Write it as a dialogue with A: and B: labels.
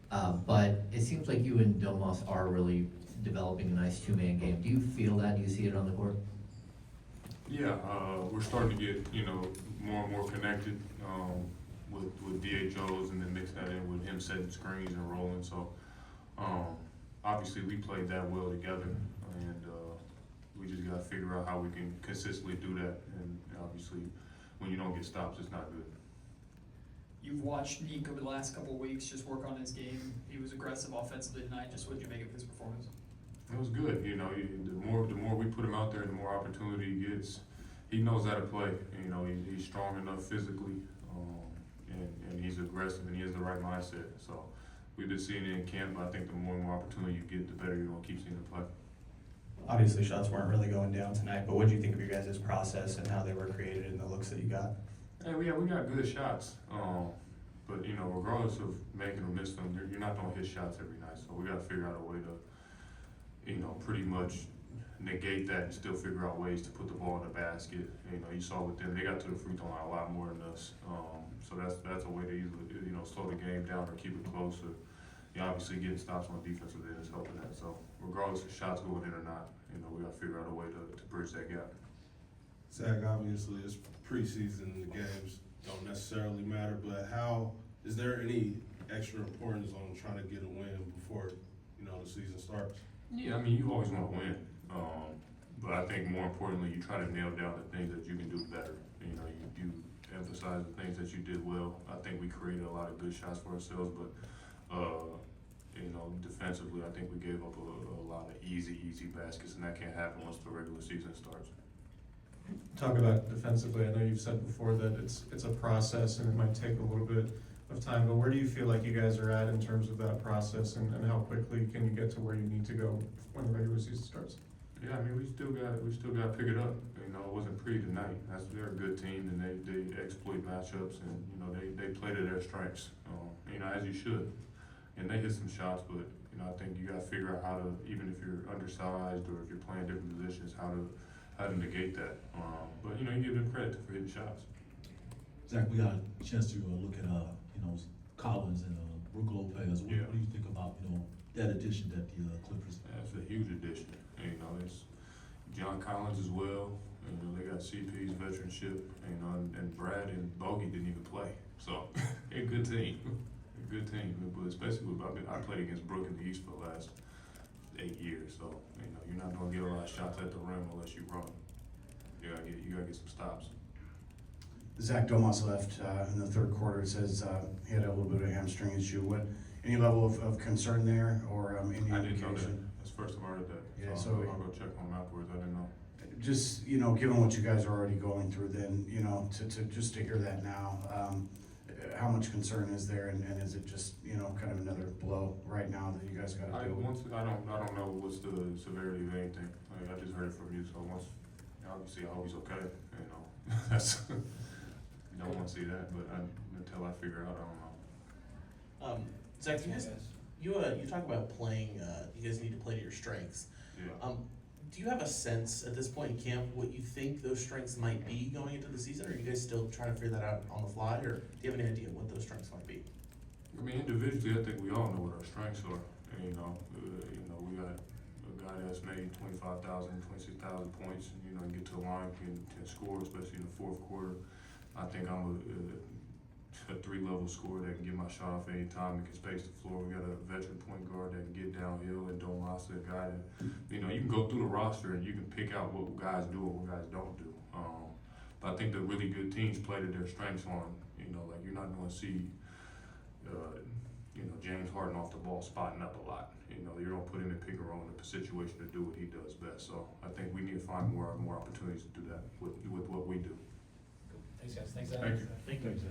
A: But it seems like you and Domas are really developing a nice two-man game. Do you feel that? Do you see it on the court?
B: Yeah, we're starting to get, more and more connected, with DHOs and then mix that in with him setting screens and rolling, so, obviously we played that well together and, we just gotta figure out how we can consistently do that, and obviously, when you don't get stops, it's not good.
C: You've watched Nick over the last couple of weeks just work on his game. He was aggressive offensively tonight. Just what did you make of his performance?
B: It was good, the more we put him out there, the more opportunity he gets. He knows how to play, he's strong enough physically, and he's aggressive and he has the right mindset. So we've been seeing it in camp, but I think the more and more opportunity you get, the better you're gonna keep seeing him play.
D: Obviously, shots weren't really going down tonight, but what do you think of your guys' process and how they were created and the looks that you got?
B: Hey, we got good shots, but regardless of making or missing them, you're not gonna hit shots every night. So we gotta figure out a way to, pretty much negate that and still figure out ways to put the ball in the basket. You saw with them, they got to the free throw line a lot more than us. So that's a way to either, slow the game down or keep it closer. Obviously getting stops on defensive end is helping that. So regardless of shots going in or not, we gotta figure out a way to bridge that gap.
E: Zach, obviously it's preseason, the games don't necessarily matter, but is there any extra importance on trying to get a win before, the season starts?
B: Yeah, you always wanna win. But I think more importantly, you try to nail down the things that you can do better. You emphasize the things that you did well. I think we created a lot of good shots for ourselves, but, defensively, I think we gave up a lot of easy baskets, and that can't happen once the regular season starts.
F: Talk about defensively. I know you've said before that it's a process and it might take a little bit of time, but where do you feel like you guys are at in terms of that process and how quickly can you get to where you need to go when the regular season starts?
B: Yeah, we still got to pick it up. It wasn't pretty tonight. They're a good team and they exploit matchups and they play to their strengths. As you should. And they hit some shots, but I think you got to figure out how to, even if you're undersized or if you're playing different positions, how to negate that. But you give them credit for hitting shots.
G: Zach, we got a chance to look at Collins and Brook Lopez. What do you think about that addition that the Clippers?
B: That's a huge addition. It's John Collins as well. They got CP's veteranship. And Brad and Bogey didn't even play. So they're a good team. Good team, but especially I played against Brook in the East for the last 8 years, so you're not gonna get a lot of shots at the rim unless you run. You gotta get some stops.
H: Zach Domas left in the third quarter. It says he had a little bit of a hamstring issue. Any level of concern there or any indication?
B: I didn't know that. That's the first time I heard that.
H: Yeah,
B: so I'll go check on him afterwards. I didn't know.
H: Just given what you guys are already going through, then to hear that now. How much concern is there, and is it just kind of another blow right now that you guys got to deal with?
B: I don't know what's the severity of anything. I just heard it from you, so obviously I hope he's okay. That's you don't want to see that, but until I figure out, I don't know.
I: Zach, you talk about playing. You guys need to play to your strengths.
B: Yeah.
I: Do you have a sense at this point in camp what you think those strengths might be going into the season? Or are you guys still trying to figure that out on the fly, or do you have any idea what those strengths might be?
B: Individually, I think we all know what our strengths are. We got a guy that's made 25,000, 26,000 points, and get to the line can score, especially in the fourth quarter. I think I'm a 3-level scorer that can get my shot off any time and can space the floor. We got a veteran point guard that can get downhill, and Domas, a guy that, you can go through the roster and you can pick out what guys do and what guys don't do. But I think the really good teams play to their strengths on, like you're not going to see, James Harden off the ball spotting up a lot. You don't put him in pick and roll in a situation to do what he does best. So I think we need to find more opportunities to do that with what we do.
C: Thanks, guys. Thanks, Zach.
B: Thank you.
C: Thank you.